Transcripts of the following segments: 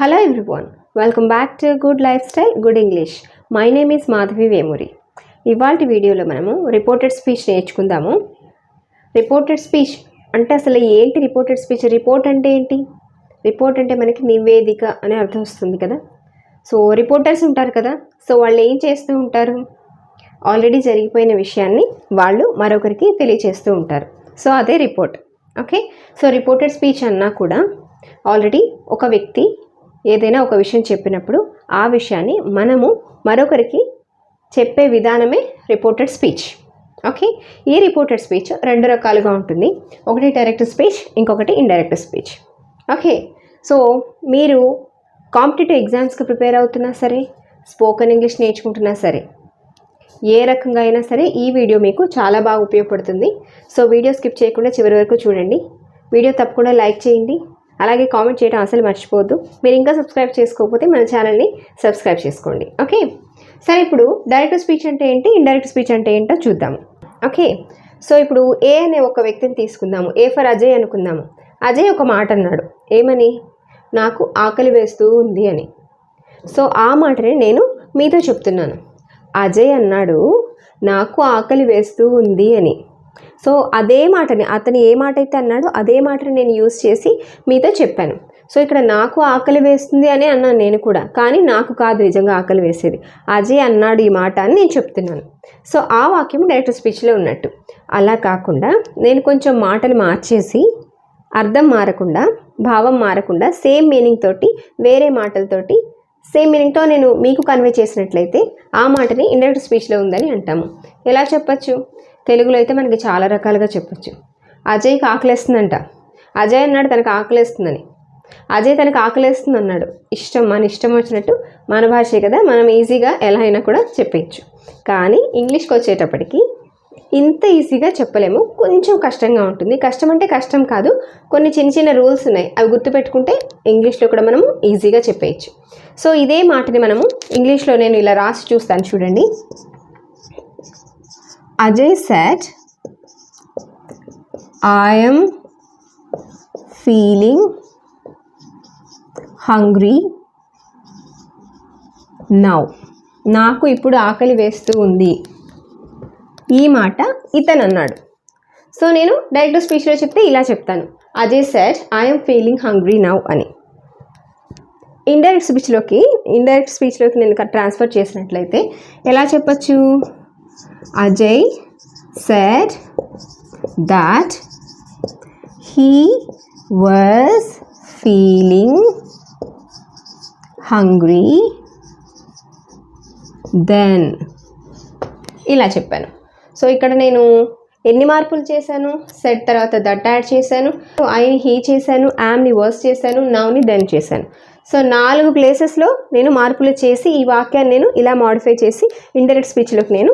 Hello everyone, welcome back to Good Lifestyle, Good English. My name is Madhavi Vemuri. ఇవాల్టి వీడియోలో మనము reported speech నేర్చుకుందాము. Reported speech అంటే అసలు ఏంటి రిపోర్టెడ్ స్పీచ్? రిపోర్ట్ అంటే ఏంటి? రిపోర్ట్ అంటే మనకి నివేదిక అనే అర్థం వస్తుంది కదా. సో రిపోర్టర్స్ ఉంటారు కదా, సో వాళ్ళు ఏం చేస్తూ ఉంటారు? ఆల్రెడీ జరిగిపోయిన విషయాన్ని వాళ్ళు మరొకరికి తెలియచేస్తూ ఉంటారు. సో అదే report. Okay, so reported speech అన్నా కూడా ఆల్రెడీ ఒక వ్యక్తి ఏదైనా ఒక విషయం చెప్పినప్పుడు ఆ విషయాన్ని మనము మరొకరికి చెప్పే విధానమే రిపోర్టెడ్ స్పీచ్. ఓకే, ఈ రిపోర్టెడ్ స్పీచ్ రెండు రకాలుగా ఉంటుంది. ఒకటి డైరెక్ట్ స్పీచ్, ఇంకొకటి ఇండైరెక్ట్ స్పీచ్. ఓకే, సో మీరు కాంపిటేటివ్ ఎగ్జామ్స్కి ప్రిపేర్ అవుతున్నా సరే, స్పోకెన్ ఇంగ్లీష్ నేర్చుకుంటున్నా సరే, ఏ రకంగా అయినా సరే ఈ వీడియో మీకు చాలా బాగా ఉపయోగపడుతుంది. సో వీడియో స్కిప్ చేయకుండా చివరి వరకు చూడండి. వీడియో తప్పకుండా లైక్ చేయండి, అలాగే కామెంట్ చేయడం అసలు మర్చిపోవద్దు. మీరు ఇంకా సబ్స్క్రైబ్ చేసుకోకపోతే మన ఛానల్ని సబ్స్క్రైబ్ చేసుకోండి. ఓకే, సరే, ఇప్పుడు డైరెక్ట్ స్పీచ్ అంటే ఏంటి, ఇండైరెక్ట్ స్పీచ్ అంటే ఏంటో చూద్దాము. ఓకే, సో ఇప్పుడు ఏ అనే ఒక వ్యక్తిని తీసుకుందాము. ఏ ఫర్ అజయ్ అనుకుందాము. అజయ్ ఒక మాట అన్నాడు. ఏమని? నాకు ఆకలి వేస్తూ ఉంది అని. సో ఆ మాటని నేను మీతో చెప్తున్నాను. అజయ్ అన్నాడు నాకు ఆకలి వేస్తూ ఉంది అని. సో అదే మాటని, అతను ఏ మాట అయితే అన్నాడో అదే మాటని నేను యూజ్ చేసి మీతో చెప్పాను. సో ఇక్కడ నాకు ఆకలి వేస్తుంది అని అన్నాను నేను కూడా, కానీ నాకు కాదు నిజంగా ఆకలి వేసేది, అజయ్ అన్నాడు ఈ మాట అని నేను చెప్తున్నాను. సో ఆ వాక్యం డైరెక్ట్ స్పీచ్లో ఉన్నట్టు. అలా కాకుండా నేను కొంచెం మాటలు మార్చేసి అర్థం మారకుండా, భావం మారకుండా, సేమ్ మీనింగ్ తోటి వేరే మాటలతోటి సేమ్ మీనింగ్తో నేను మీకు కన్వే చేసినట్లయితే ఆ మాటని ఇండైరెక్ట్ స్పీచ్లో ఉందని అంటాము. ఎలా చెప్పచ్చు? తెలుగులో అయితే మనకి చాలా రకాలుగా చెప్పచ్చు. అజయ్కి ఆకలేస్తుందంట. అజయ్ అన్నాడు తనకు ఆకలేస్తుందని. అజయ్ తనకు ఆకలేస్తుంది అన్నాడు. మన ఇష్టం వచ్చినట్టు, మన భాషే కదా, మనం ఈజీగా ఎలా అయినా కూడా చెప్పచ్చు. కానీ ఇంగ్లీష్కి వచ్చేటప్పటికి ఇంత ఈజీగా చెప్పలేము, కొంచెం కష్టంగా ఉంటుంది. కష్టం అంటే కష్టం కాదు, కొన్ని చిన్న చిన్న రూల్స్ ఉన్నాయి, అవి గుర్తుపెట్టుకుంటే ఇంగ్లీష్లో కూడా మనము ఈజీగా చెప్పేయచ్చు. సో ఇదే మాటని మనము ఇంగ్లీష్లో నేను ఇలా రాసి చూస్తాను చూడండి. Ajay said, I am feeling hungry now. నాకు ఇప్పుడు ఆకలి వేస్తూ ఉంది. ఈ మాట ఇతను అన్నాడు. సో నేను డైరెక్ట్ స్పీచ్లో చెప్తే ఇలా చెప్తాను, Ajay said, I am feeling hungry now అని. ఇండైరెక్ట్ స్పీచ్లోకి నేను ట్రాన్స్ఫర్ చేసినట్లయితే ఎలా చెప్పచ్చు? Ajay said that he was feeling hungry then. ఇలా చెప్పాను. సో ఇక్కడ నేను ఎన్ని మార్పులు చేశాను? సెట్ తర్వాత దట్ యాడ్ చేశాను, ఐని హీ చేశాను, యామ్ని వర్స్ చేశాను, నౌని దెన్ చేశాను. సో 4 ప్లేసెస్లో నేను మార్పులు చేసి ఈ వాక్యాన్ని నేను ఇలా మాడిఫై చేసి ఇండైరెక్ట్ స్పీచ్లోకి నేను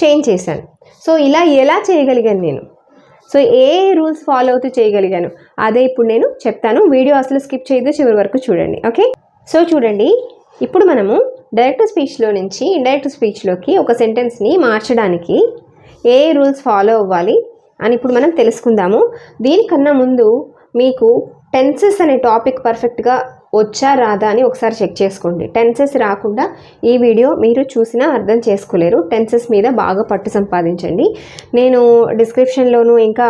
చేంజ్ చేశాను. సో ఇలా ఎలా చేయగలిగాను నేను? సో ఏ రూల్స్ ఫాలో అవుతూ చేయగలిగాను అదే ఇప్పుడు నేను చెప్తాను. వీడియో అసలు స్కిప్ చేయదు, చివరి వరకు చూడండి. ఓకే, సో చూడండి, ఇప్పుడు మనము డైరెక్ట్ స్పీచ్లో నుంచి ఇండైరెక్ట్ స్పీచ్లోకి ఒక సెంటెన్స్ని మార్చడానికి ఏ రూల్స్ ఫాలో అవ్వాలి అని ఇప్పుడు మనం తెలుసుకుందాము. దీనికన్నా ముందు మీకు టెన్సెస్ అనే టాపిక్ పర్ఫెక్ట్గా వచ్చా రాదా అని ఒకసారి చెక్ చేసుకోండి. టెన్సెస్ రాకుండా ఈ వీడియో మీరు చూసినా అర్థం చేసుకోలేరు. టెన్సెస్ మీద బాగా పట్టు సంపాదించండి. నేను డిస్క్రిప్షన్లోను ఇంకా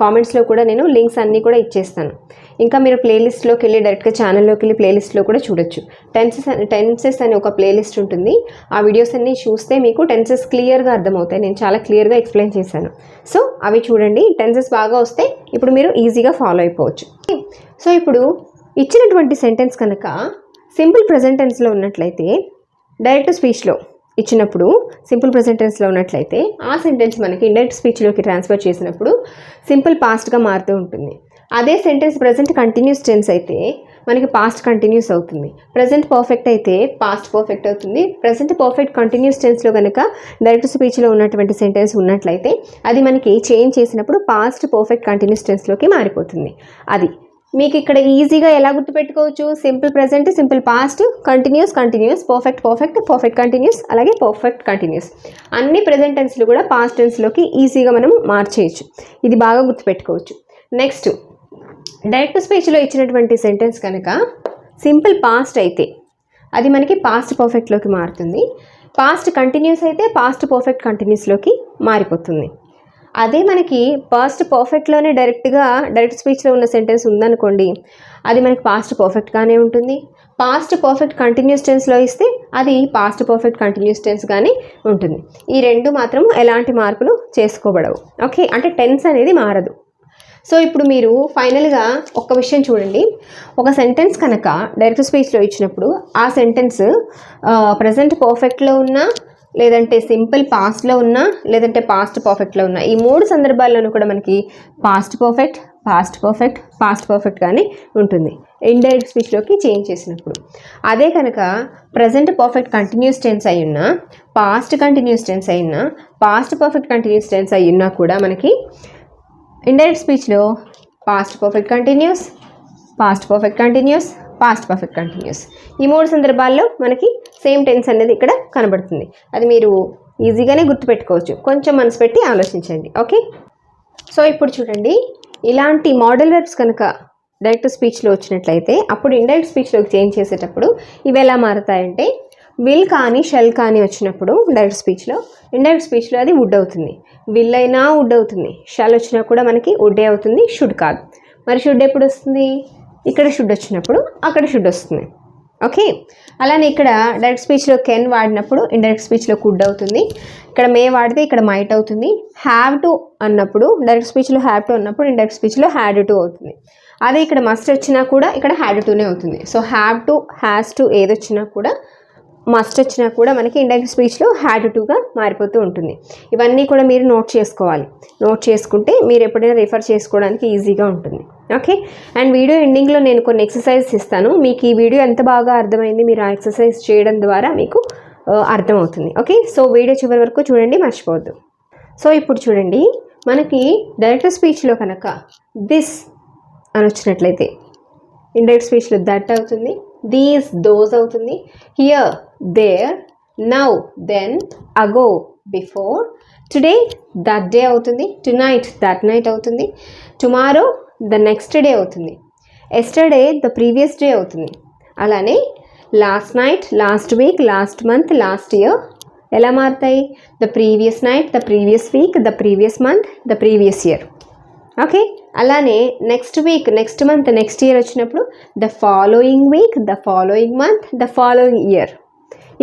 కామెంట్స్లో కూడా నేను లింక్స్ అన్నీ కూడా ఇంకా మీరు ప్లేలిస్ట్లోకి వెళ్ళి డైరెక్ట్గా ఛానల్లోకి వెళ్ళి ప్లేలిస్ట్లో కూడా చూడొచ్చు. టెన్సెస్ అనే ఒక ప్లేలిస్ట్ ఉంటుంది. ఆ వీడియోస్ అన్నీ చూస్తే మీకు టెన్సెస్ క్లియర్గా అర్థమవుతాయి. నేను చాలా క్లియర్గా ఎక్స్ప్లెయిన్ చేశాను. సో అవి చూడండి. టెన్సెస్ బాగా వస్తే ఇప్పుడు మీరు ఈజీగా ఫాలో అయిపోవచ్చు. సో ఇప్పుడు ఇచ్చినటువంటి సెంటెన్స్ కనుక సింపుల్ ప్రెజెంట్ టెన్స్లో ఉన్నట్లయితే, డైరెక్ట్ స్పీచ్లో ఇచ్చినప్పుడు సింపుల్ ప్రెజెంట్ టెన్స్లో ఉన్నట్లయితే ఆ సెంటెన్స్ మనకి ఇండైరెక్ట్ స్పీచ్లోకి ట్రాన్స్ఫర్ చేసినప్పుడు సింపుల్ పాస్ట్గా మారుతూ ఉంటుంది. అదే సెంటెన్స్ ప్రెజెంట్ కంటిన్యూస్ టెన్స్ అయితే మనకి పాస్ట్ కంటిన్యూస్ అవుతుంది. ప్రెజెంట్ పర్ఫెక్ట్ అయితే పాస్ట్ పర్ఫెక్ట్ అవుతుంది. ప్రెజెంట్ పర్ఫెక్ట్ కంటిన్యూస్ టెన్స్లో కనుక డైరెక్ట్ స్పీచ్లో ఉన్నటువంటి సెంటెన్స్ ఉన్నట్లయితే అది మనకి చేంజ్ చేసినప్పుడు పాస్ట్ పర్ఫెక్ట్ కంటిన్యూస్ టెన్స్లోకి మారిపోతుంది. అది మీకు ఇక్కడ ఈజీగా ఎలా గుర్తుపెట్టుకోవచ్చు? Simple present, simple past, continuous, perfect continuous, అలాగే పర్ఫెక్ట్ కంటిన్యూస్. అన్ని ప్రెజెంట్ టెన్స్లు కూడా పాస్ట్ టెన్స్లోకి ఈజీగా మనం మార్చేయచ్చు. ఇది బాగా గుర్తుపెట్టుకోవచ్చు. నెక్స్ట్, డైరెక్ట్ స్పీచ్లో ఇచ్చినటువంటి సెంటెన్స్ కనుక సింపుల్ పాస్ట్ అయితే అది మనకి పాస్ట్ పర్ఫెక్ట్లోకి మారుతుంది. పాస్ట్ కంటిన్యూస్ అయితే పాస్ట్ పర్ఫెక్ట్ కంటిన్యూస్లోకి మారిపోతుంది. అదే మనకి పాస్ట్ పర్ఫెక్ట్లోనే డైరెక్ట్ స్పీచ్లో ఉన్న సెంటెన్స్ ఉందనుకోండి, అది మనకి పాస్ట్ పర్ఫెక్ట్గానే ఉంటుంది. పాస్ట్ పర్ఫెక్ట్ కంటిన్యూస్ టెన్స్లో ఇస్తే అది పాస్ట్ పర్ఫెక్ట్ కంటిన్యూస్ టెన్స్గానే ఉంటుంది. ఈ రెండు మాత్రం ఎలాంటి మార్పులు చేసుకోబడవు. ఓకే, అంటే టెన్స్ అనేది మారదు. సో ఇప్పుడు మీరు ఫైనల్గా ఒక్క విషయం చూడండి. ఒక సెంటెన్స్ కనుక డైరెక్ట్ స్పీచ్లో ఇచ్చినప్పుడు ఆ సెంటెన్స్ ప్రజెంట్ పర్ఫెక్ట్లో ఉన్నా, లేదంటే సింపుల్ పాస్ట్లో ఉన్నా, లేదంటే పాస్ట్ పర్ఫెక్ట్లో ఉన్నా, ఈ మూడు సందర్భాల్లోనూ కూడా మనకి past perfect, past perfect, past పర్ఫెక్ట్గానే ఉంటుంది ఇండైరెక్ట్ స్పీచ్లోకి చేంజ్ చేసినప్పుడు. అదే కనుక ప్రజెంట్ పర్ఫెక్ట్ కంటిన్యూస్ టెన్స్ అయి ఉన్నా, పాస్ట్ కంటిన్యూస్ టెన్స్ అయి ఉన్నా, పాస్ట్ పర్ఫెక్ట్ కంటిన్యూస్ టెన్స్ అయి ఉన్నా కూడా మనకి ఇండైరెక్ట్ స్పీచ్లో past perfect continuous, past perfect continuous, past perfect continuous, ఈ మూడు సందర్భాల్లో మనకి సేమ్ టెన్స్ అనేది ఇక్కడ కనబడుతుంది. అది మీరు ఈజీగానే గుర్తుపెట్టుకోవచ్చు, కొంచెం మనసు పెట్టి ఆలోచించండి. ఓకే, సో ఇప్పుడు చూడండి, ఇలాంటి మోడల్ వెర్బ్స్ కనుక డైరెక్ట్ స్పీచ్లో వచ్చినట్లయితే అప్పుడు ఇండైరెక్ట్ స్పీచ్లోకి చేంజ్ చేసేటప్పుడు ఇవి ఎలా మారుతాయంటే, విల్ కానీ షెల్ కానీ వచ్చినప్పుడు డైరెక్ట్ స్పీచ్లో, ఇండైరెక్ట్ స్పీచ్లో అది వుడ్ అవుతుంది. విల్ అయినా వుడ్ అవుతుంది, షెల్ వచ్చినా కూడా మనకి వుడ్డే అవుతుంది, షుడ్ కాదు. మరి షుడ్ ఎప్పుడు వస్తుంది? ఇక్కడ షుడ్ వచ్చినప్పుడు అక్కడ షుడ్ వస్తుంది. ఓకే, అలానే ఇక్కడ డైరెక్ట్ స్పీచ్లో కెన్ వాడినప్పుడు ఇండైరెక్ట్ స్పీచ్లో కుడ్ అవుతుంది. ఇక్కడ మే వాడితే ఇక్కడ మైట్ అవుతుంది. హ్యావ్ టు అన్నప్పుడు డైరెక్ట్ స్పీచ్లో హ్యావ్ టు అన్నప్పుడు ఇండైరెక్ట్ స్పీచ్లో హ్యాడ్ టు అవుతుంది. అదే ఇక్కడ మస్ట్ వచ్చినా కూడా ఇక్కడ హ్యాడ్ టునే అవుతుంది. So have to, has to ఏదొచ్చినా కూడా, మస్ట్ వచ్చినా కూడా మనకి ఇండైరెక్ట్ స్పీచ్లో హ్యాడ్ టుగా మారిపోతూ ఉంటుంది. ఇవన్నీ కూడా మీరు నోట్ చేసుకోవాలి. నోట్ చేసుకుంటే మీరు ఎప్పుడైనా రిఫర్ చేసుకోవడానికి ఈజీగా ఉంటుంది. ఓకే, అండ్ వీడియో ఎండింగ్లో నేను కొన్ని ఎక్సర్సైజెస్ ఇస్తాను. మీకు ఈ వీడియో ఎంత బాగా అర్థమైంది, మీరు ఆ ఎక్సర్సైజ్ చేయడం ద్వారా మీకు అర్థమవుతుంది. ఓకే, సో వీడియో చివరి వరకు చూడండి, మర్చిపోవద్దు. సో ఇప్పుడు చూడండి, మనకి డైరెక్ట్ స్పీచ్లో కనుక దిస్ అని వచ్చినట్లయితే ఇండైరెక్ట్ స్పీచ్లో దట్ అవుతుంది, దీస్ దోస్ అవుతుంది, here there, now then, ago before, today that day అవుతుంది, టునైట్ దట్ నైట్ అవుతుంది, టుమారో ద నెక్స్ట్ డే అవుతుంది, ఎస్టర్డే ద ప్రీవియస్ డే అవుతుంది. అలానే last night, last week, last month, last year ఎలా మారుతాయి? The previous night, the previous week, the previous month, the previous year. Okay, అలానే next week, next month, next year వచ్చినప్పుడు the following week, the following month, the following year.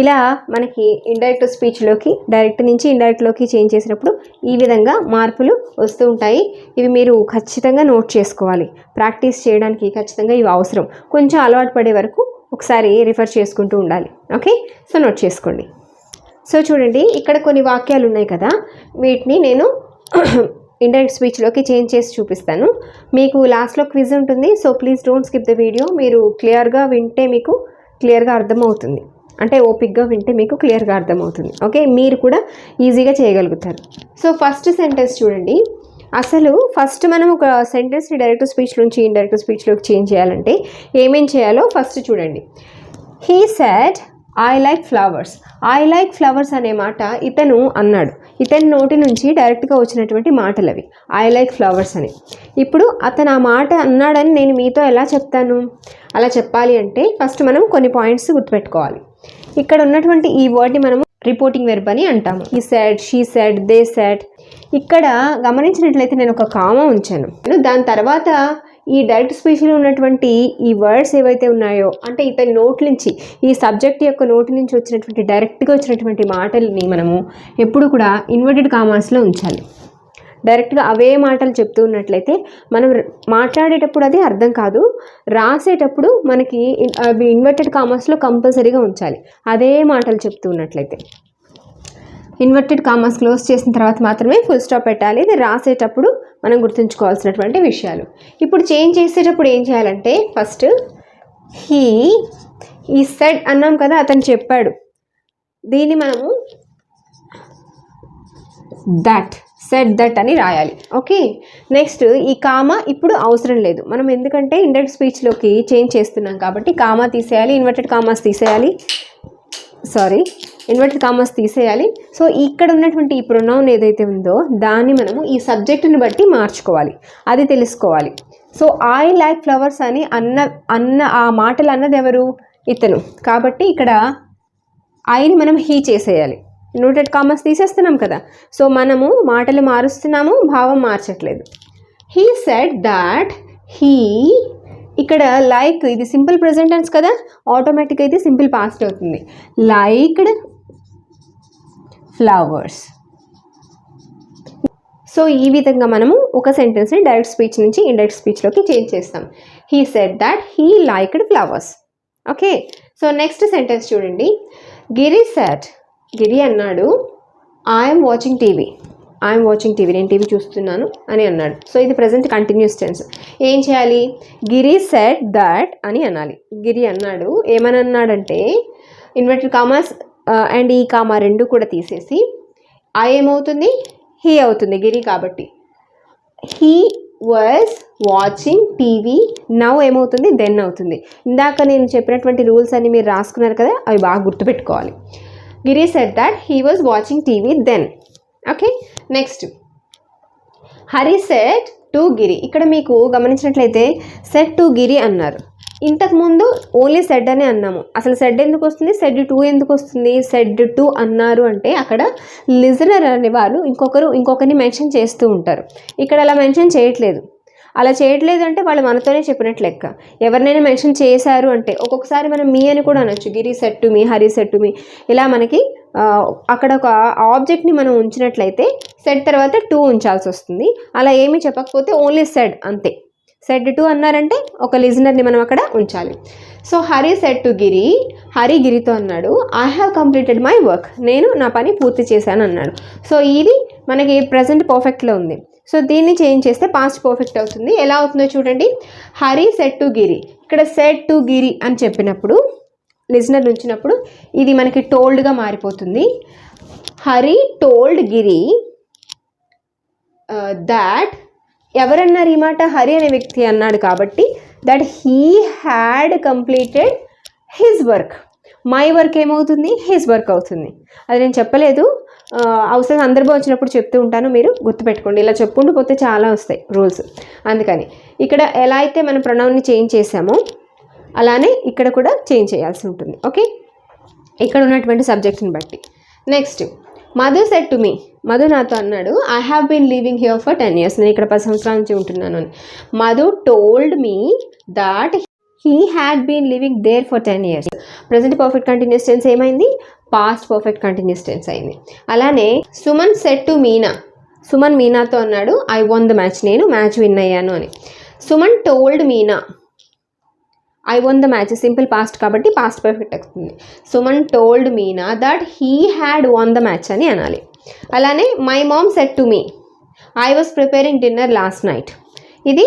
ఇలా మనకి indirect స్పీచ్లోకి direct నుంచి ఇండైరెక్ట్లోకి change చేసినప్పుడు ఈ విధంగా మార్పులు వస్తూ ఉంటాయి. ఇవి మీరు ఖచ్చితంగా నోట్ చేసుకోవాలి. ప్రాక్టీస్ చేయడానికి ఖచ్చితంగా ఇవి అవసరం. కొంచెం అలవాటు పడే వరకు ఒకసారి రిఫర్ చేసుకుంటూ ఉండాలి. ఓకే, సో నోట్ చేసుకోండి. సో చూడండి, ఇక్కడ కొన్ని వాక్యాలు ఉన్నాయి కదా, వీటిని నేను ఇండైరెక్ట్ స్పీచ్లోకి చేంజ్ చేసి చూపిస్తాను. మీకు లాస్ట్లో క్విజ్ ఉంటుంది. So please don't skip the video. మీరు క్లియర్గా వింటే మీకు క్లియర్గా అర్థమవుతుంది. అంటే ఓపిక్గా వింటే మీకు క్లియర్గా అర్థమవుతుంది. ఓకే, మీరు కూడా ఈజీగా చేయగలుగుతారు. సో ఫస్ట్ సెంటెన్స్ చూడండి. అసలు ఫస్ట్ మనం ఒక సెంటెన్స్ని డైరెక్ట్ స్పీచ్ నుంచి ఇండైరెక్ట్ స్పీచ్లోకి చేంజ్ చేయాలంటే ఏమేం చేయాలో ఫస్ట్ చూడండి. He said I like flowers. I like flowers అనే మాట ఇతను అన్నాడు. ఇతని నోటి నుంచి డైరెక్ట్గా వచ్చినటువంటి మాటలు అవి, ఐ లైక్ ఫ్లవర్స్ అని. ఇప్పుడు అతను ఆ మాట అన్నాడని నేను మీతో ఎలా చెప్తాను? అలా చెప్పాలి అంటే ఫస్ట్ మనం కొన్ని పాయింట్స్ గుర్తుపెట్టుకోవాలి. ఇక్కడ ఉన్నటువంటి ఈ వర్డ్ని మనము రిపోర్టింగ్ వెర్బ్ అని అంటాము. He said, she said, they said. ఇక్కడ గమనించినట్లయితే నేను ఒక కామా ఉంచాను. దాని తర్వాత ఈ డైరెక్ట్ స్పీచ్లో ఉన్నటువంటి ఈ వర్డ్స్ ఏవైతే ఉన్నాయో, అంటే ఇతని నోటి నుంచి, ఈ సబ్జెక్ట్ యొక్క నోటి నుంచి వచ్చినటువంటి డైరెక్ట్గా వచ్చినటువంటి మాటల్ని మనము ఎప్పుడు కూడా ఇన్వర్టెడ్ కామాస్లో ఉంచాలి. డైరెక్ట్గా అవే మాటలు చెప్తూ ఉన్నట్లయితే మనం మాట్లాడేటప్పుడు అది అర్థం కాదు, రాసేటప్పుడు మనకి అవి ఇన్వర్టెడ్ కామాస్లో కంపల్సరీగా ఉంచాలి. అదే మాటలు చెప్తూ ఉన్నట్లయితే ఇన్వర్టెడ్ కామాస్ క్లోజ్ చేసిన తర్వాత మాత్రమే ఫుల్ స్టాప్ పెట్టాలి. ఇది రాసేటప్పుడు మనం గుర్తుంచుకోవాల్సినటువంటి విషయాలు. ఇప్పుడు చేంజ్ చేసేటప్పుడు ఏం చేయాలంటే ఫస్ట్ ఈ సెడ్ అన్నాం కదా, అతను చెప్పాడు, దీన్ని మనము దట్, సెడ్ దట్ అని రాయాలి. ఓకే, నెక్స్ట్ ఈ కామా ఇప్పుడు అవసరం లేదు మనం, ఎందుకంటే ఇండైరెక్ట్ స్పీచ్లోకి చేంజ్ చేస్తున్నాం కాబట్టి కామా తీసేయాలి, ఇన్వర్టెడ్ కామాస్ తీసేయాలి. సో ఇక్కడ ఉన్నటువంటి ఈ ప్రొనౌన్ ఏదైతే ఉందో దాన్ని మనము ఈ సబ్జెక్టుని బట్టి మార్చుకోవాలి, అది తెలుసుకోవాలి. సో ఐ లైక్ ఫ్లవర్స్ అని అన్న ఆ మాటలు అన్నది ఎవరు? ఇతను. కాబట్టి ఇక్కడ ఐని మనం హీ చేసేయాలి. ఇన్వర్టెడ్ కామర్స్ తీసేస్తున్నాం కదా. సో మనము మాటలు మారుస్తున్నాము, భావం మార్చట్లేదు. హీ సెడ్ దాట్ హీ, ఇక్కడ లైక్ ఇది సింపుల్ ప్రెజెంట్ టెన్స్ కదా, ఆటోమేటిక్గా ఇది సింపుల్ పాస్ట్ అవుతుంది. Liked flowers. సో ఈ విధంగా మనము ఒక సెంటెన్స్ని డైరెక్ట్ స్పీచ్ నుంచి ఇండైరెక్ట్ స్పీచ్లోకి చేంజ్ చేస్తాం. He said that he liked flowers. Okay, so next sentence చూడండి. గిరి సెడ్, గిరి అన్నాడు, I'm watching TV. I'm watching TV, నేను టీవీ చూస్తున్నాను అని అన్నాడు. సో ఇది ప్రజెంట్ కంటిన్యూస్ టెన్స్. ఏం చేయాలి? గిరి సెడ్ దట్ అని అనాలి. గిరి అన్నాడు, ఏమని అన్నాడంటే ఇన్వర్టెడ్ కామర్స్ అండ్ ఈ కామా రెండు కూడా తీసేసి ఐ ఏమవుతుంది? హీ అవుతుంది, గిరి కాబట్టి. He was watching TV, now ఏమవుతుంది? దెన్ అవుతుంది. ఇందాక నేను చెప్పినటువంటి రూల్స్ అన్ని మీరు రాసుకున్నారు కదా, అవి బాగా గుర్తుపెట్టుకోవాలి. Giri said that he was watching TV then. Okay, next Hari said to Giri. ఇక్కడ మీకు గమనించినట్లయితే సెడ్ టు గిరి అన్నారు. ఇంతకుముందు ఓన్లీ సెడ్ అని అన్నాము. అసలు సెడ్ ఎందుకు వస్తుంది? సెడ్ టు ఎందుకు వస్తుంది? సెడ్ టు అన్నారు అంటే అక్కడ లిజనర్ అనే వాళ్ళు ఇంకొకరిని మెన్షన్ చేస్తూ ఉంటారు. ఇక్కడ అలా మెన్షన్ చేయట్లేదు. అలా చేయట్లేదు అంటే వాళ్ళు మనతోనే చెప్పినట్లు లెక్క. ఎవరినైనా మెన్షన్ చేశారు అంటే ఒక్కొక్కసారి మనం మీ అని కూడా అనొచ్చు. Giri said to me, Hari said to me. ఇలా మనకి అక్కడ ఒక ఆబ్జెక్ట్ని మనం ఉంచినట్లయితే సెడ్ తర్వాత టు ఉంచాల్సి వస్తుంది. అలా ఏమీ చెప్పకపోతే ఓన్లీ సెడ్ అంతే. సెడ్ టు అన్నారంటే ఒక లిజనర్ని మనం అక్కడ ఉంచాలి. సో హరి సెడ్ టు గిరి, హరి గిరితో అన్నాడు, I have completed my work, నేను నా పని పూర్తి చేశాను అన్నాడు. సో ఇది మనకి ప్రజెంట్ పర్ఫెక్ట్లో ఉంది. సో దీన్ని చేంజ్ చేస్తే పాస్ట్ పర్ఫెక్ట్ అవుతుంది. ఎలా అవుతుందో చూడండి. హరి సెడ్ టు గిరి, ఇక్కడ సెడ్ టు గిరి అని చెప్పినప్పుడు లిజనర్ ఉంచినప్పుడు ఇది మనకి టోల్డ్గా మారిపోతుంది. హరి టోల్డ్ గిరి దాట్, ఎవరన్నారు ఈ మాట? హరి అనే వ్యక్తి అన్నాడు కాబట్టి that he had completed his work. My work ఏమవుతుంది? హిజ్ వర్క్ అవుతుంది. అది నేను చెప్పలేదు, అవసరం సందర్భం వచ్చినప్పుడు చెప్తూ ఉంటాను, మీరు గుర్తుపెట్టుకోండి. ఇలా చెప్పుకుంటూ పోతే చాలా వస్తాయి రూల్స్. అందుకని ఇక్కడ ఎలా అయితే మనం ప్రొనౌన్ని చేంజ్ చేసామో అలానే ఇక్కడ కూడా చేంజ్ చేయాల్సి ఉంటుంది. ఓకే, ఇక్కడ ఉన్నటువంటి సబ్జెక్ట్ని బట్టి. Next Madhu said to me, Madhu నాతో అన్నాడు, I have been living here for 10 years, నేను ఇక్కడ 10 సంవత్సరాల నుంచి ఉంటున్నాను అని. Madhu told me that he had been living there for 10 years. Present perfect continuous tense ఏమైంది? పాస్ట్ పర్ఫెక్ట్ కంటిన్యూస్ టెన్స్ అయింది. అలానే సుమన్ సెడ్ టు మీనా, సుమన్ మీనాతో అన్నాడు, ఐ వన్ ద మ్యాచ్, నేను మ్యాచ్ విన్ అయ్యాను అని. Suman told Meena, I won the match simple past కాబట్టి past perfect అవుతుంది. Suman told Meena that he had won the match అని అనాలి. అలానే my mom said to me, I was preparing dinner last night, ఇది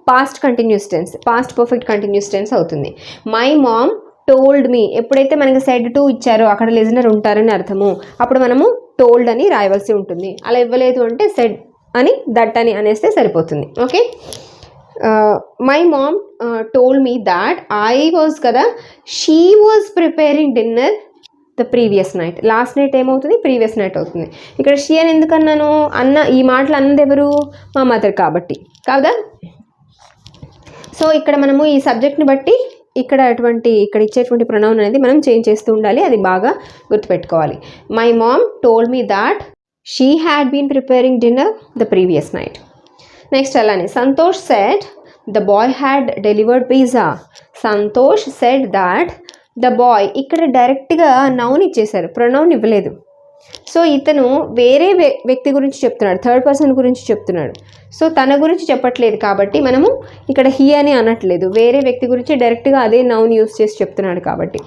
past continuous tense, past perfect continuous tense అవుతుంది. My mom told me, ఎప్పుడైతే మనకి said to ఇచ్చారో అక్కడ listener ఉంటారని అర్థము, అప్పుడు మనము టోల్డ్ అని రాయవలసి ఉంటుంది. అలా ఇవ్వలేదు అంటే సెడ్ అని దట్ అని అనేస్తే సరిపోతుంది. Okay, my mom told me that I was కదా, she was preparing dinner the previous night. Last night ఏమవుతుంది? ప్రీవియస్ నైట్ అవుతుంది. ఇక్కడ షీ అని ఎందుకన్నాను? ఈ మాటలు అన్నది ఎవరు? మా మదర్ కాబట్టి కాదా. సో ఇక్కడ మనము ఈ సబ్జెక్ట్ని బట్టి ఇక్కడ ఇచ్చేటువంటి ప్రొనౌన్ అనేది మనం చేంజ్ చేస్తూ ఉండాలి. అది బాగా గుర్తుపెట్టుకోవాలి. My mom told me that she had been preparing dinner the previous night. Next అలానే Santosh said the boy had delivered pizza. Santosh said that the boy, ఇక్కడ డైరెక్ట్గా నౌన్ ఇచ్చేశారు, ప్రొనౌన్ ఇవ్వలేదు. సో ఇతను వేరే వ్యక్తి గురించి చెప్తున్నాడు, థర్డ్ పర్సన్ గురించి చెప్తున్నాడు. సో తన గురించి చెప్పట్లేదు కాబట్టి మనము ఇక్కడ హీ అని అనట్లేదు, వేరే వ్యక్తి గురించి డైరెక్ట్గా అదే నౌన్ యూస్ చేసి చెప్తున్నాడు కాబట్టి.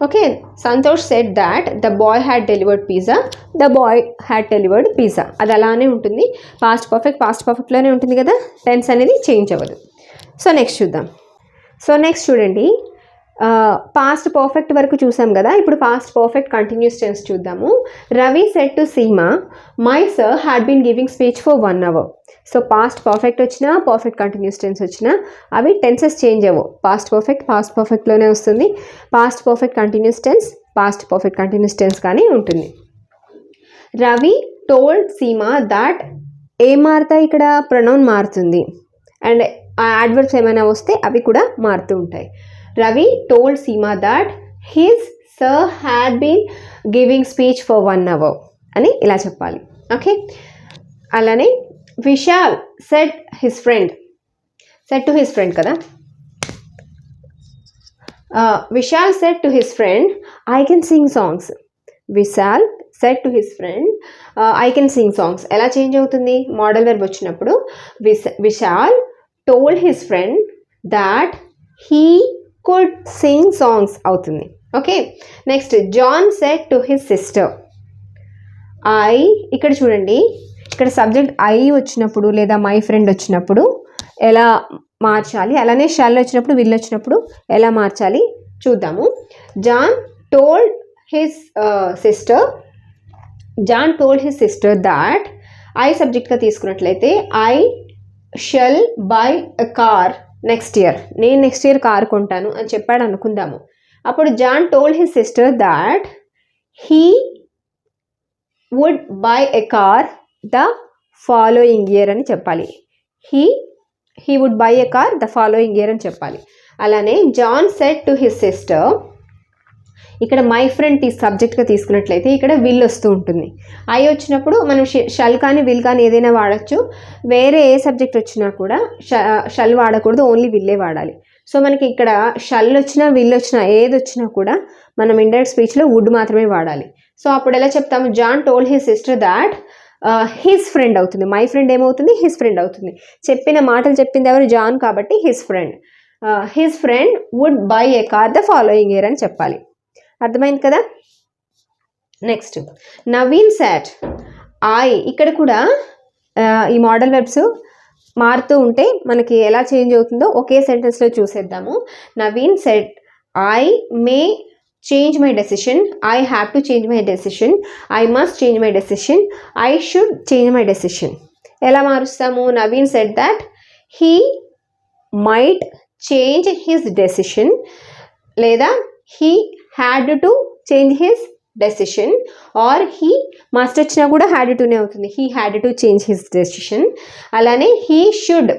Okay, Santosh said that the boy had delivered pizza, the boy had delivered pizza. అది అలానే ఉంటుంది, పాస్ట్ పర్ఫెక్ట్లోనే ఉంటుంది కదా, టెన్స్ అనేది చేంజ్ అవ్వదు. సో నెక్స్ట్ చూద్దాం. సో నెక్స్ట్ చూడండి, పాస్ట్ పర్ఫెక్ట్ వరకు చూసాం కదా, ఇప్పుడు పాస్ట్ పర్ఫెక్ట్ కంటిన్యూస్ టెన్స్ చూద్దాము. Ravi said to Seema, my sir had been giving speech for 1 hour. So past perfect వచ్చినా, పర్ఫెక్ట్ కంటిన్యూస్ టెన్స్ వచ్చినా అవి టెన్సెస్ చేంజ్ అవ్వవు. పాస్ట్ పర్ఫెక్ట్లోనే వస్తుంది. పాస్ట్ పర్ఫెక్ట్ కంటిన్యూస్ టెన్స్ కానీ ఉంటుంది. రవి టోల్డ్ సీమా దాట్, ఏం మారుతాయి ఇక్కడ? ప్రొనౌన్ మారుతుంది. అండ్ యాడ్వర్బ్స్ ఏమైనా వస్తే అవి కూడా మారుతూ ఉంటాయి. Ravi told Seema that his sir had been giving speech for 1 hour అని ఇలా చెప్పాలి. ఓకే, అలానే Vishal said to his friend కదా, Vishal said to his friend I can sing songs. Vishal said to his friend I can sing songs ఎలా change అవుతుంది? Modal verb వచ్చినప్పుడు Vishal told his friend that he could sing songs అవుతుంది. Okay, next John said to his sister ఇక్కడ చూడండి, ఇక్కడ subject I వచ్చినప్పుడు లేదా my friend వచ్చినప్పుడు ఎలా మార్చాలి, అలానే షల్ వచ్చినప్పుడు విల్ వచ్చినప్పుడు ఎలా మార్చాలి చూద్దాము. John told his sister that I సబ్జెక్ట్గా తీసుకున్నట్లయితే I shall buy a car next year, నేను నెక్స్ట్ ఇయర్ కార్ కొంటాను అని చెప్పాడు అనుకుందాము. అప్పుడు John told his sister that he would buy a car the following year అని చెప్పాలి. He would buy a car the following year అని చెప్పాలి. అలానే John said to his sister, ఇక్కడ మై ఫ్రెండ్ సబ్జెక్ట్గా తీసుకున్నట్లయితే ఇక్కడ విల్ వస్తూ ఉంటుంది. ఐ వచ్చినప్పుడు మనం షల్ కానీ విల్ కానీ ఏదైనా వాడచ్చు. వేరే ఏ సబ్జెక్ట్ వచ్చినా కూడా షల్ వాడకూడదు, ఓన్లీ విల్లే వాడాలి. సో మనకి ఇక్కడ షల్ వచ్చినా విల్ వచ్చినా ఏది వచ్చినా కూడా మనం ఇండైరెక్ట్ స్పీచ్లో వుడ్ మాత్రమే వాడాలి. సో అప్పుడు ఎలా చెప్తాము? John told his sister that his friend అవుతుంది. మై ఫ్రెండ్ ఏమవుతుంది? హిస్ ఫ్రెండ్ అవుతుంది. చెప్పిన మాటలు చెప్పింది ఎవరు? జాన్ కాబట్టి his friend would buy a car the following year అని చెప్పాలి. అర్థమైంది కదా? నెక్స్ట్ నవీన్ సెడ్ ఇక్కడ కూడా ఈ మోడల్ వెర్బ్స్ మారుతూ ఉంటే మనకి ఎలా చేంజ్ అవుతుందో ఒకే సెంటెన్స్లో చూసేద్దాము. Naveen said I may change my decision, I have to change my decision, I must change my decision, I should change my decision. ఎలా మారుస్తాము? Naveen said that he might change his decision, లేదా he had to change his decision, or he must వచ్చినా కూడా had టునే అవుతుంది. He had to change his decision. అలానే he should,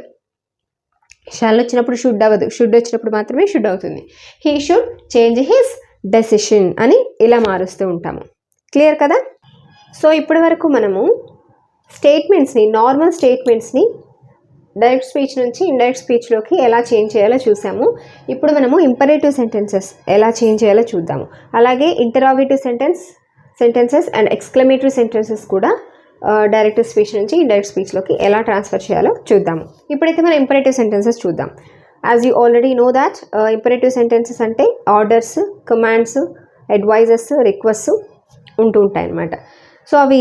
shall వచ్చినప్పుడు should అవ్వదు, షుడ్ వచ్చినప్పుడు మాత్రమే షుడ్ అవుతుంది. He should change his decision అని ఇలా మారుస్తూ ఉంటాము. క్లియర్ కదా? సో ఇప్పటి వరకు మనము స్టేట్మెంట్స్ని, నార్మల్ స్టేట్మెంట్స్ని డైరెక్ట్ స్పీచ్ నుంచి ఇండైరెక్ట్ స్పీచ్లోకి ఎలా చేంజ్ చేయాలో చూసాము. ఇప్పుడు మనము ఇంపరేటివ్ సెంటెన్సెస్ ఎలా చేంజ్ చేయాలో చూద్దాము. అలాగే interrogative sentences and exclamatory sentences కూడా డైరెక్ట్ స్పీచ్ నుంచి ఇండైరెక్ట్ స్పీచ్లోకి ఎలా ట్రాన్స్ఫర్ చేయాలో చూద్దాము. ఇప్పుడైతే మనం ఇంపరేటివ్ సెంటెన్సెస్ చూద్దాం. As you already know that imperative sentences అంటే ఆర్డర్స్, కమాండ్స్, అడ్వైజెస్, రిక్వెస్ట్స్ ఉంటూ ఉంటాయి అన్నమాట. సో అవి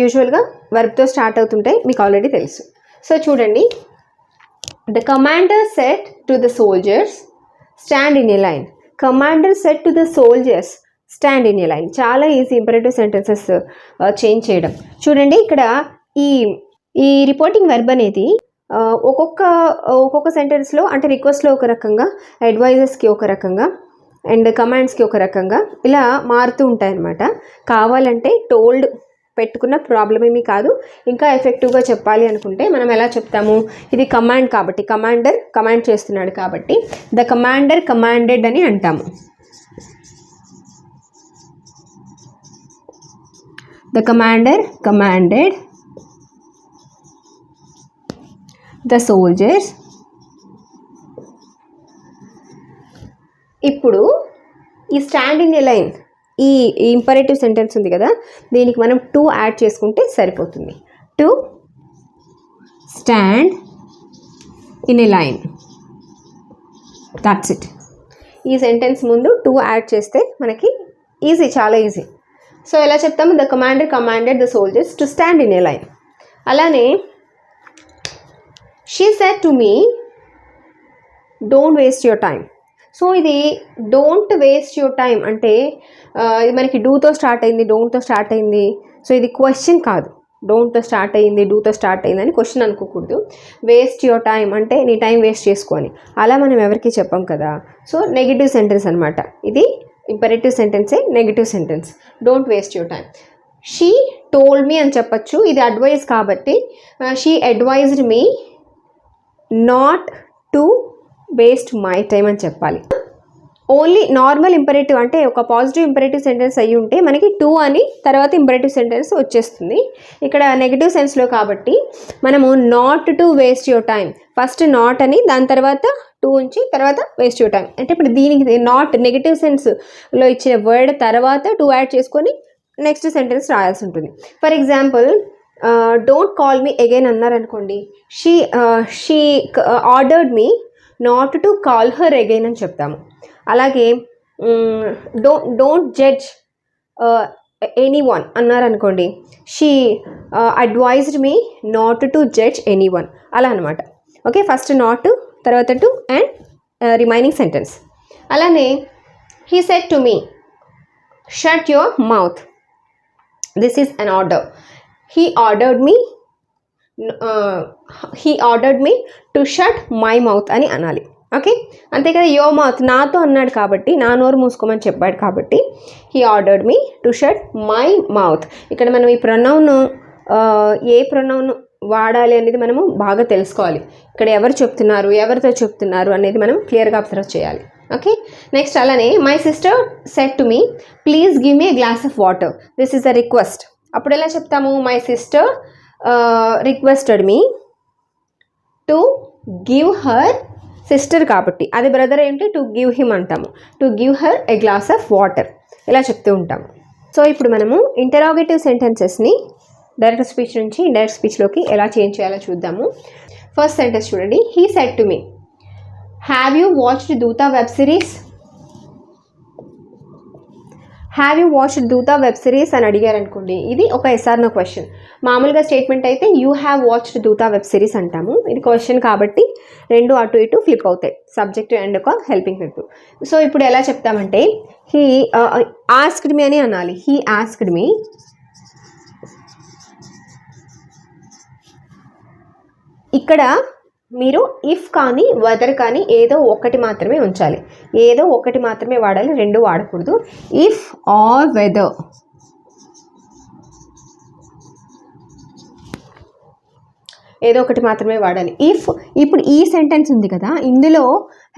యూజువల్గా వర్బ్తో స్టార్ట్ అవుతుంటాయి, మీకు ఆల్రెడీ తెలుసు. సో చూడండి, the commander set to the soldiers stand in a line. Commander set to the soldiers stand in a line. చాలా ఈజీ ఇంపరేటివ్ సెంటెన్సెస్ చేంజ్ చేయడం. చూడండి, ఇక్కడ ఈ రిపోర్టింగ్ వర్బ్ అనేది ఒక్కొక్క సెంటెన్స్లో అంటే రిక్వెస్ట్లో ఒక రకంగా, అడ్వైజెస్కి ఒక రకంగా, అండ్ కమాండ్స్కి ఒక రకంగా ఇలా మారుతూ ఉంటాయన్నమాట. కావాలంటే టోల్డ్ పెట్టుకున్న ప్రాబ్లం ఏమీ కాదు. ఇంకా ఎఫెక్టివ్గా చెప్పాలి అనుకుంటే మనం ఎలా చెప్తాము? ఇది కమాండ్ కాబట్టి, కమాండర్ కమాండ్ చేస్తున్నాడు కాబట్టి ద కమాండర్ కమాండెడ్ అని అంటాము. The commander commanded the soldiers. ఇప్పుడు ఈ స్టాండ్ ఇన్ ఏ లైన్, ఈ ఇంపరేటివ్ సెంటెన్స్ ఉంది కదా, దీనికి మనం టు యాడ్ చేసుకుంటే సరిపోతుంది. To stand in a line, that's it. ఈ సెంటెన్స్ ముందు టు యాడ్ చేస్తే మనకి ఈజీ, చాలా ఈజీ. సో ఎలా చెప్తాము? The commander commanded the soldiers to stand in a line. అలానే she said to me don't waste your time. So ఇది don't waste your time అంటే ఇది మనకి డూతో స్టార్ట్ అయింది, డోంట్తో స్టార్ట్ అయింది. సో ఇది క్వశ్చన్ కాదు. డోంట్తో స్టార్ట్ అయింది, డూతో స్టార్ట్ అయింది అని క్వశ్చన్ అనుకోకూడదు. వేస్ట్ యువర్ టైం అంటే నీ టైం వేస్ట్ చేసుకొని అలా మనం ఎవరికి చెప్పం కదా. సో నెగిటివ్ సెంటెన్స్ అనమాట ఇది. ఇంపరేటివ్ సెంటెన్సే negative sentence. Don't waste your time. She told me అని చెప్పచ్చు, ఇది అడ్వైజ్ కాబట్టి she advised me not to waste my time అని చెప్పాలి. ఓన్లీ నార్మల్ ఇంపరేటివ్ అంటే ఒక పాజిటివ్ ఇంపరేటివ్ సెంటెన్స్ అయ్యి ఉంటే మనకి టు అని తర్వాత ఇంపరేటివ్ సెంటెన్స్ వచ్చేస్తుంది. ఇక్కడ నెగిటివ్ సెన్స్లో కాబట్టి మనము not to waste your time, first not అని దాని తర్వాత టు ఉంచి తర్వాత వేస్ట్ యువర్ టైం. అంటే ఇప్పుడు దీనికి నాట్ నెగిటివ్ సెన్స్లో ఇచ్చిన వర్డ్ తర్వాత టు యాడ్ చేసుకొని నెక్స్ట్ సెంటెన్స్ రాయాల్సి ఉంటుంది. For example don't call me again అన్నారనుకోండి, she ordered me not to call her again అని చెప్తాము. అలాగే డోంట్ జడ్జ్ ఎనీ వన్ అన్నారనుకోండి, she advised me not to judge anyone, అలా అనమాట. ఓకే, ఫస్ట్ నాట్ తర్వాత టు అండ్ రిమైనింగ్ సెంటెన్స్. అలానే he said to me shut your mouth, this is an order. He ordered me to shut my mouth అని అనాలి. Okay, అంతే కదా. Your mouth నాతో అన్నాడు కాబట్టి, నా నోరు మూసుకోమని చెప్పాడు కాబట్టి he ordered me to shut my mouth. ఇక్కడ మనం ఈ ప్రొనౌన్ ఏ ప్రొనౌన్ వాడాలి అనేది మనము బాగా తెలుసుకోవాలి. ఇక్కడ ఎవరు చెప్తున్నారు, ఎవరితో చెప్తున్నారు అనేది మనం క్లియర్గా అబ్జర్వ్ చేయాలి. ఓకే, నెక్స్ట్ అలానే my sister said to me please give me A glass of water, this is a request. అప్పుడు ఎలా చెప్తాము, my sister requested me to give her, sister కాబట్టి, అది బ్రదర్ ఏంటి టు గివ్ హిమ్ అంటాము, to give her A glass of water, ఇలా చెప్తూ ఉంటాము. సో ఇప్పుడు మనము ఇంటరాగేటివ్ సెంటెన్సెస్ని డైరెక్ట్ స్పీచ్ నుంచి ఇండైరెక్ట్ స్పీచ్లోకి ఎలా చేంజ్ చేయాలో చూద్దాము. ఫస్ట్ సెంటెన్స్ చూడండి, he said to me have you watched Dootha web series, have you watched Dootha web series అని అడిగారు అనుకోండి, ఇది ఒక ఎస్ఆర్ నో క్వశ్చన్. మామూలుగా స్టేట్మెంట్ అయితే you have watched Dootha web series అంటాము. ఇది క్వశ్చన్ కాబట్టి రెండు అటు ఇటు ఫ్లిప్ అవుతాయి, సబ్జెక్ట్ అండ్ ఒక హెల్పింగ్ వర్బ్. సో ఇప్పుడు ఎలా చెప్తామంటే హీ ఆస్క్డ్ మీ అని అనాలి. హీ ఆస్క్డ్ మీ ఇక్కడ మీరు ఇఫ్ కానీ వెదర్ కానీ ఏదో ఒకటి మాత్రమే ఉంచాలి, ఏదో ఒకటి మాత్రమే వాడాలి, రెండు వాడకూడదు. ఇఫ్ ఆర్ వెదర్, ఏదో ఒకటి మాత్రమే వాడాలి. ఇఫ్, ఇప్పుడు ఈ సెంటెన్స్ ఉంది కదా, ఇందులో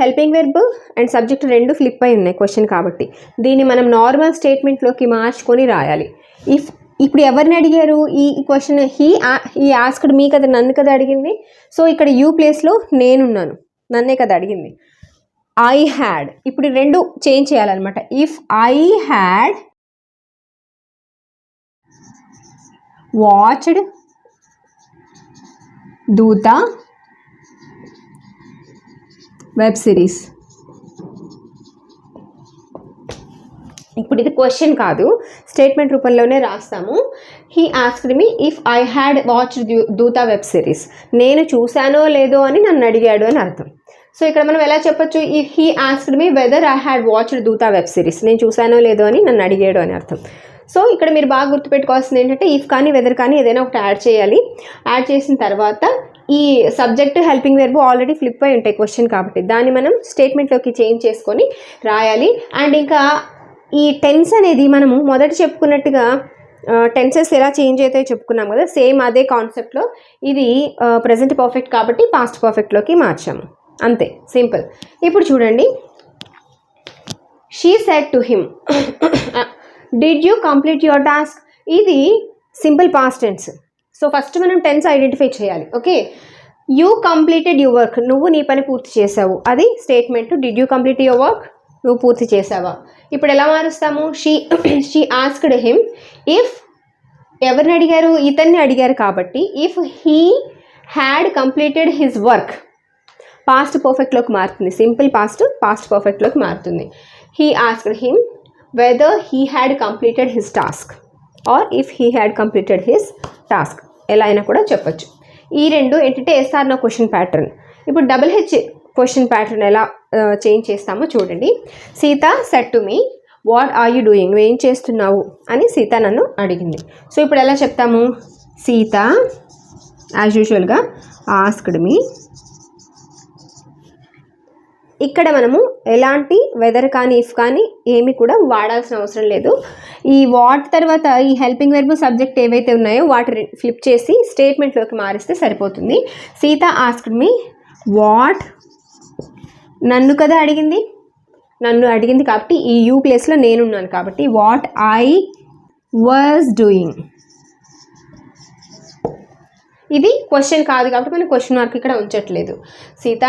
హెల్పింగ్ వెర్బ్ అండ్ సబ్జెక్ట్ రెండు ఫ్లిప్ అయి ఉన్నాయి క్వశ్చన్ కాబట్టి, దీన్ని మనం నార్మల్ స్టేట్మెంట్లోకి మార్చుకొని రాయాలి. ఇఫ్, ఇప్పుడు ఎవరిని అడిగారు ఈ క్వశ్చన్, హీ ఆస్క్డ్ మీ కదా, నన్ను కదా అడిగింది. సో ఇక్కడ యూ ప్లేస్లో నేనున్నాను, నన్నే కదా అడిగింది. ఐ హ్యాడ్, ఇప్పుడు రెండు చేంజ్ చేయాలన్నమాట. If I had watched Dootha web series, ఇప్పుడు ఇది క్వశ్చన్ కాదు, స్టేట్మెంట్ రూపంలోనే రాస్తాము. He asked me if I had watched Dootha web series, నేను చూశానో లేదో అని నన్ను అడిగాడు అని అర్థం. సో ఇక్కడ మనం ఎలా చెప్పొచ్చు, if he asked me weather I had watched Dootha web series, నేను చూశానో లేదో అని నన్ను అడిగాడు అని అర్థం. సో ఇక్కడ మీరు బాగా గుర్తుపెట్టుకోవాల్సింది ఏంటంటే ఇఫ్ కానీ వెదర్ కానీ ఏదైనా ఒకటి యాడ్ చేయాలి. యాడ్ చేసిన తర్వాత ఈ subject helping verb already flip అయి ఉంటాయి క్వశ్చన్ కాబట్టి, దాన్ని మనం స్టేట్మెంట్లోకి చేంజ్ చేసుకొని రాయాలి. అండ్ ఇంకా ఈ టెన్స్ అనేది మనము మొదట చెప్పుకున్నట్టుగా టెన్సెస్ ఎలా చేంజ్ అవుతాయో చెప్పుకున్నాం కదా, సేమ్ అదే కాన్సెప్ట్లో ఇది ప్రెజెంట్ పర్ఫెక్ట్ కాబట్టి పాస్ట్ పర్ఫెక్ట్లోకి మార్చాము, అంతే, సింపుల్. ఇప్పుడు చూడండి, she said to him did you complete your task, ఇది simple past tense. So first మనం టెన్స్ ఐడెంటిఫై చేయాలి. Okay, you completed your work, నువ్వు నీ పని పూర్తి చేసావు, అది statement. Did you complete your work, నువ్వు పూర్తి చేసావా. ఇప్పుడు ఎలా మారుస్తాము, షీ ఆస్క్డ్ హిమ్ ఇఫ్, ఎవరిని అడిగారు, ఇతన్ని అడిగారు కాబట్టి if he had completed his work, past పర్ఫెక్ట్లోకి మారుతుంది, సింపుల్ పాస్ట్ పర్ఫెక్ట్లోకి మారుతుంది. He asked him whether he had completed his task or if he had completed his task, ఎలా అయినా కూడా చెప్పొచ్చు. ఈ రెండు ఏంటంటే ఎస్ఆర్ నో క్వశ్చన్ ప్యాటర్న్. ఇప్పుడు డబుల్ హెచ్ క్వశ్చన్ ప్యాటర్న్ ఎలా చేంజ్ చేస్తామో చూడండి. Sita said to me what are you doing, నువ్వేం చేస్తున్నావు అని సీత నన్ను అడిగింది. సో ఇప్పుడు ఎలా చెప్తాము, సీత యాజ్ యూజువల్గా ఆస్క్డ్ మీ. ఇక్కడ మనము ఎలాంటి వెదర్ కానీ ఇఫ్ కానీ ఏమి కూడా వాడాల్సిన అవసరం లేదు. ఈ వాట్ తర్వాత ఈ హెల్పింగ్ వెర్బ్ సబ్జెక్ట్ ఏవైతే ఉన్నాయో వాటి ఫ్లిప్ చేసి స్టేట్మెంట్లోకి మారిస్తే సరిపోతుంది. సీత ఆస్క్డ్ మీ వాట్, నన్ను కదా అడిగింది, నన్ను అడిగింది కాబట్టి ఈ యూ ప్లేస్లో నేనున్నాను కాబట్టి వాట్ ఐ వాజ్ డూయింగ్. ఇది క్వశ్చన్ కాదు కాబట్టి మనం క్వశ్చన్ మార్క్ ఇక్కడ ఉంచట్లేదు. Sita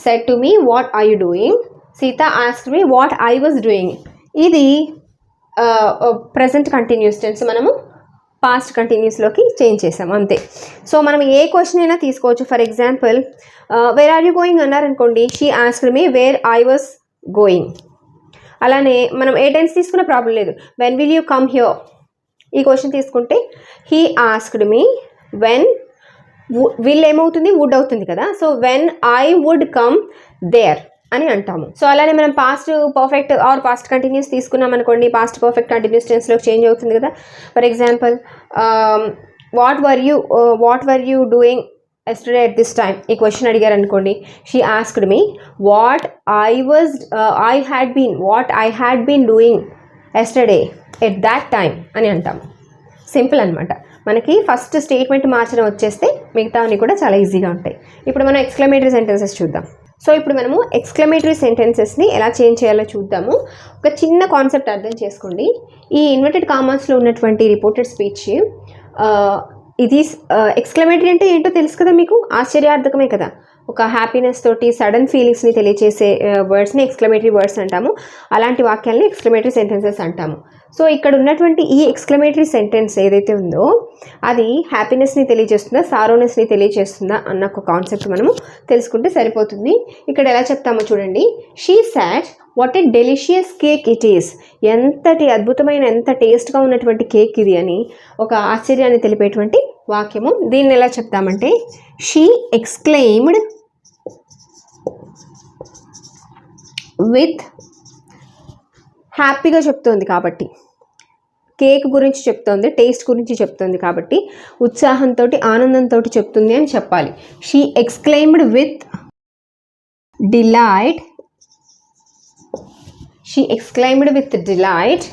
said to me what are you doing, Sita asked me what I was doing. ఇది ప్రజెంట్ కంటిన్యూస్ టెన్స్ మనము పాస్ట్ కంటిన్యూస్లోకి చేంజ్ చేసాం అంతే. సో మనం ఏ క్వశ్చన్ అయినా తీసుకోవచ్చు. For example where are you going అన్నారనుకోండి, she asked me where I was going. అలానే మనం ఏ టెన్స్ తీసుకున్న ప్రాబ్లం లేదు. When will you come here, ఈ క్వశ్చన్ తీసుకుంటే he asked me when, will ఏమవుతుంది, వుడ్ అవుతుంది కదా. So when I would come there అని అంటాము. సో అలానే మనం past perfect or past continuous తీసుకున్నాం అనుకోండి, పాస్ట్ పర్ఫెక్ట్ కంటిన్యూస్ టెన్స్లోకి చేంజ్ అవుతుంది కదా. For example what were you doing yesterday at this time, ఈ క్వశ్చన్ అడిగారు అనుకోండి, she asked me what I had been doing yesterday at that time అని అంటాము. సింపుల్ అనమాట. మనకి ఫస్ట్ స్టేట్మెంట్ మార్చడం వచ్చేస్తే మిగతావన్నీ కూడా చాలా ఈజీగా ఉంటాయి. ఇప్పుడు మనం ఎక్స్క్లమేటరీ సెంటెన్సెస్ చూద్దాం. సో ఇప్పుడు మనము ఎక్స్క్లమేటరీ సెంటెన్సెస్ని ఎలా చేంజ్ చేయాలో చూద్దాము. ఒక చిన్న కాన్సెప్ట్ అర్థం చేసుకోండి. ఈ ఇన్వర్టెడ్ కామర్స్లో ఉన్నటువంటి రిపోర్టెడ్ స్పీచ్, ఇది ఎక్స్క్లమేటరీ అంటే ఏంటో తెలుసు కదా మీకు, ఆశ్చర్యార్థకమే కదా. ఒక హ్యాపీనెస్ తోటి సడన్ ఫీలింగ్స్ని తెలియచేసే వర్డ్స్ని ఎక్స్క్లమేటరీ వర్డ్స్ అంటాము. అలాంటి వాక్యాలని ఎక్స్క్లమేటరీ సెంటెన్సెస్ అంటాము. సో ఇక్కడ ఉన్నటువంటి ఈ ఎక్స్క్లమేటరీ సెంటెన్స్ ఏదైతే ఉందో అది హ్యాపీనెస్ని తెలియజేస్తుందా, సారోనెస్ని తెలియజేస్తుందా అన్న ఒక కాన్సెప్ట్ మనము తెలుసుకుంటే సరిపోతుంది. ఇక్కడ ఎలా చెప్తామో చూడండి. She sad what a delicious cake it is, ఎంతటి అద్భుతమైన, ఎంత టేస్ట్గా ఉన్నటువంటి కేక్ ఇది అని ఒక ఆశ్చర్యాన్ని తెలిపేటువంటి వాక్యము. దీన్ని ఎలా చెప్తామంటే షీ ఎక్స్క్లెయిమ్డ్ విత్, హ్యాపీగా చెప్తోంది కాబట్టి, కేక్ గురించి చెప్తోంది, టేస్ట్ గురించి చెప్తోంది కాబట్టి ఉత్సాహంతో, ఆనందంతో చెప్తుంది అని చెప్పాలి. She exclaimed with delight, she exclaimed with delight.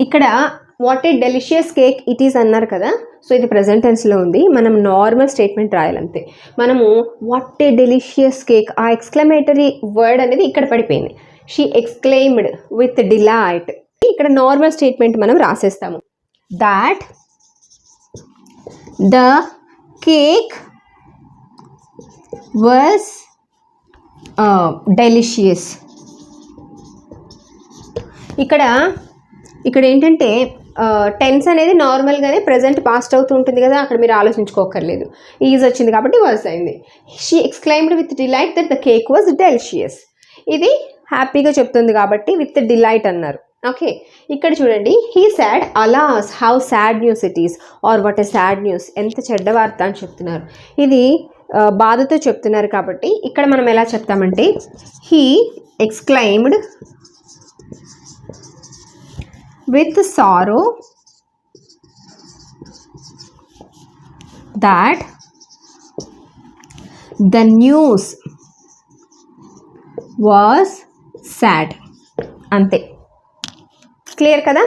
ఇక్కడ what a delicious cake it is అన్నారు కదా. సో ఇది ప్రెజెంట్ టెన్స్లో ఉంది. మనం నార్మల్ స్టేట్మెంట్ రాయాలంతే. మనము వాట్ ఏ డెలిషియస్ కేక్, ఆ ఎక్స్క్లమేటరీ వర్డ్ అనేది ఇక్కడ పడిపోయింది. She exclaimed with delight. ఇక్కడ నార్మల్ స్టేట్మెంట్ మనం రాసేస్తాము. That the cake was delicious. ఇక్కడ ఏంటంటే టెన్స్ అనేది నార్మల్గానే ప్రజెంట్ పాస్ట్ అవుతూ ఉంటుంది కదా, అక్కడ మీరు ఆలోచించుకోకర్లేదు. ఈజ్ వచ్చింది కాబట్టి వాజ్ అయింది. She exclaimed with delight that the cake was delicious. ఇది హ్యాపీగా చెప్తుంది కాబట్టి విత్ డిలైట్ అన్నారు. ఓకే, ఇక్కడ చూడండి. He said alas how sad news it is, or what a sad news, ఎంత చెడ్డ వార్త అని చెప్తున్నారు. ఇది బాధతో చెప్తున్నారు కాబట్టి ఇక్కడ మనం ఎలా చెప్తామంటే he exclaimed with sorrow that the news was sad. అంతే, క్లియర్ కదా.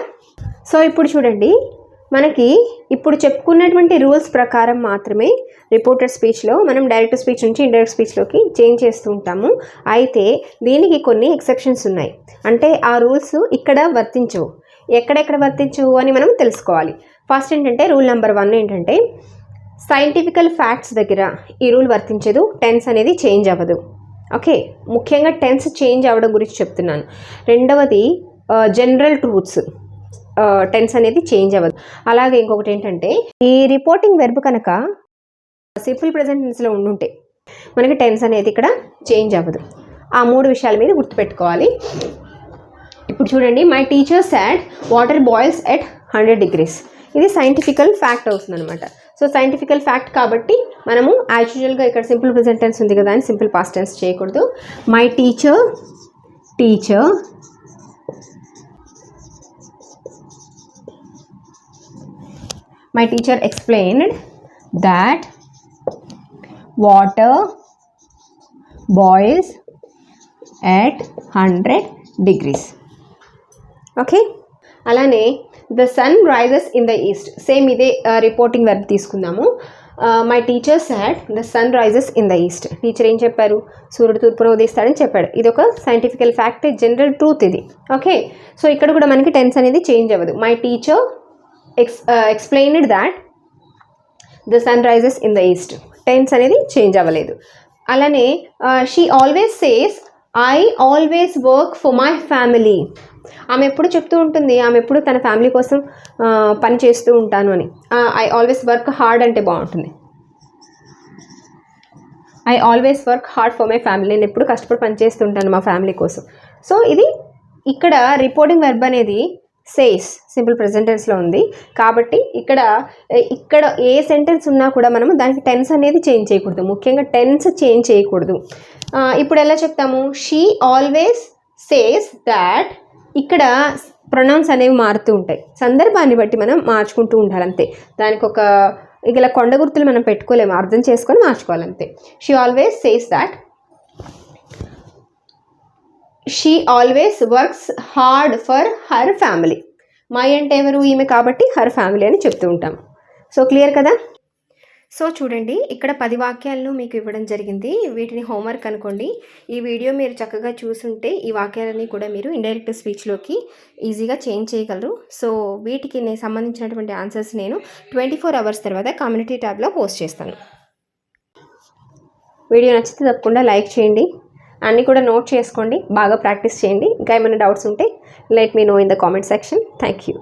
సో ఇప్పుడు చూడండి, మనకి ఇప్పుడు చెప్పుకున్నటువంటి రూల్స్ ప్రకారం మాత్రమే రిపోర్టెడ్ స్పీచ్లో మనం డైరెక్ట్ స్పీచ్ నుంచి ఇండైరెక్ట్ స్పీచ్లోకి చేంజ్ చేస్తూ ఉంటాము. అయితే దీనికి కొన్ని ఎక్సెప్షన్స్ ఉన్నాయి. అంటే ఆ రూల్స్ ఇక్కడ వర్తించవు, ఎక్కడెక్కడ వర్తించవు అని మనం తెలుసుకోవాలి. ఫస్ట్ ఏంటంటే రూల్ నెంబర్ 1 ఏంటంటే సైంటిఫికల్ ఫ్యాక్ట్స్ దగ్గర ఈ రూల్ వర్తించదు, టెన్స్ అనేది చేంజ్ అవ్వదు. ఓకే, ముఖ్యంగా టెన్స్ చేంజ్ అవ్వడం గురించి చెప్తున్నాను. రెండవది జనరల్ ట్రూత్స్, టెన్స్ అనేది చేంజ్ అవ్వదు. అలాగే ఇంకొకటి ఏంటంటే ఈ రిపోర్టింగ్ వెర్బ్ కనుక సింపుల్ ప్రెజెంట్ టెన్స్లో ఉండుంటే మనకి టెన్స్ అనేది ఇక్కడ చేంజ్ అవ్వదు. ఆ 3 విషయాల మీద గుర్తుపెట్టుకోవాలి. ఇప్పుడు చూడండి, my teacher sad water boils at 100 degrees. ఇది సైంటిఫికల్ ఫ్యాక్ట్ అవుతుంది అనమాట. సో సైంటిఫికల్ ఫ్యాక్ట్ కాబట్టి మనము యాజ్ యూజువల్గా ఇక్కడ సింపుల్ ప్రెజెంట్ టెన్స్ ఉంది కదా అని సింపుల్ పాస్ట్ టెన్స్ చేయకూడదు. My teacher explained that water boils at 100 degrees. Okay, అలానే the sun rises in the east. Same ఇదే రిపోర్టింగ్ వెర్బ్ తీసుకుందాము. My teacher said the sun rises in the east. Teacher ఏం చెప్పారు? సూర్యుడు తూర్పున ఉదయిస్తాడని చెప్పాడు. ఇది ఒక సైంటిఫికల్ ఫ్యాక్ట్, జనరల్ ట్రూత్ ఇది. ఓకే, సో ఇక్కడ కూడా మనకి టెన్స్ అనేది చేంజ్ అవ్వదు. My teacher explained that the sun rises in the east. Tense అనేది చేంజ్ అవ్వలేదు. అలానే she always says I always work for my family. ఆమె ఎప్పుడు చెప్తూ ఉంటుంది, ఆమె ఎప్పుడు తన ఫ్యామిలీ కోసం పని చేస్తూ ఉంటాను అని. ఐ ఆల్వేస్ వర్క్ హార్డ్ అంటే బాగుంటుంది. I always work hard for my family. నేను ఎప్పుడు కష్టపడి పని చేస్తుంటాను మా ఫ్యామిలీ కోసం. సో ఇది ఇక్కడ రిపోర్టింగ్ వెర్బ్ అనేది సేస్ సింపుల్ ప్రెజెంట్ టెన్స్లో ఉంది. కాబట్టి ఇక్కడ ఏ సెంటెన్స్ ఉన్నా కూడా మనము దానికి టెన్స్ అనేది చేంజ్ చేయకూడదు. ముఖ్యంగా టెన్స్ చేంజ్ చేయకూడదు. ఇప్పుడు ఎలా చెప్తాము? She always says that. ఇక్కడ ప్రొనౌన్స్ అనేవి మారుతూ ఉంటాయి, సందర్భాన్ని బట్టి మనం మార్చుకుంటూ ఉండాలి అంతే. దానికి ఒక ఇలా కొండ గుర్తులు మనం పెట్టుకోలేము, అర్థం చేసుకొని మార్చుకోవాలంతే. She always says that she always works hard for her family. My అంటే ఎవరు? ఈమె, కాబట్టి హర్ ఫ్యామిలీ అని చెప్తూ ఉంటాం. సో క్లియర్ కదా? సో చూడండి, ఇక్కడ 10 వాక్యాలను మీకు ఇవ్వడం జరిగింది. వీటిని హోంవర్క్ అనుకోండి. ఈ వీడియో మీరు చక్కగా చూసుంటే ఈ వాక్యాలన్నీ కూడా మీరు ఇండైరెక్ట్ స్పీచ్లోకి ఈజీగా చేంజ్ చేయగలరు. సో వీటికి నేను సంబంధించినటువంటి ఆన్సర్స్ నేను 24 అవర్స్ తర్వాత కమ్యూనిటీ ట్యాబ్లో పోస్ట్ చేస్తాను. వీడియో నచ్చితే తప్పకుండా లైక్ చేయండి, అన్నీ కూడా నోట్ చేసుకోండి, బాగా ప్రాక్టీస్ చేయండి. ఇంకా ఏమైనా డౌట్స్ ఉంటే let me know in the comment section. Thank you.